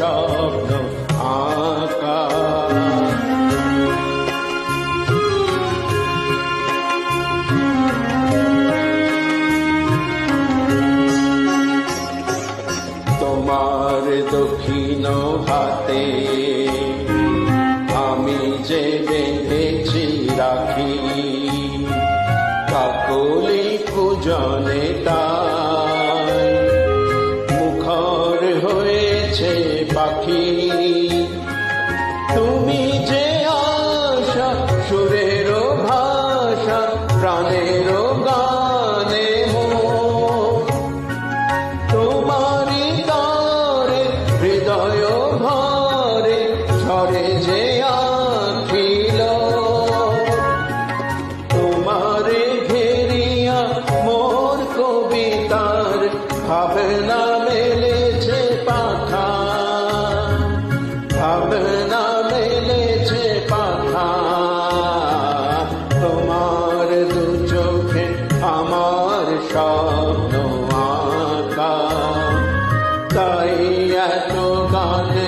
স্বপ্ন আঁকা। তোমার দক্ষিণ হাতে আমি যে বেঁধেছি রাখি, কাকলি পূজনে তাই মুখর হয়েছে পাখি। তুমি যে আশা সুরের ভাষা প্রাণের গানে তোমারি তারে হৃদয় ভরে ঝরে যে আখিল। তোমারে ঘেরিয়া মোর কবিতার ভাবনা মেলেছে পাখা, ভাবনা মেলেছে পাখা। তোমার দু চোখে আমার স্বপ্ন আঁকা, তাই এত গানে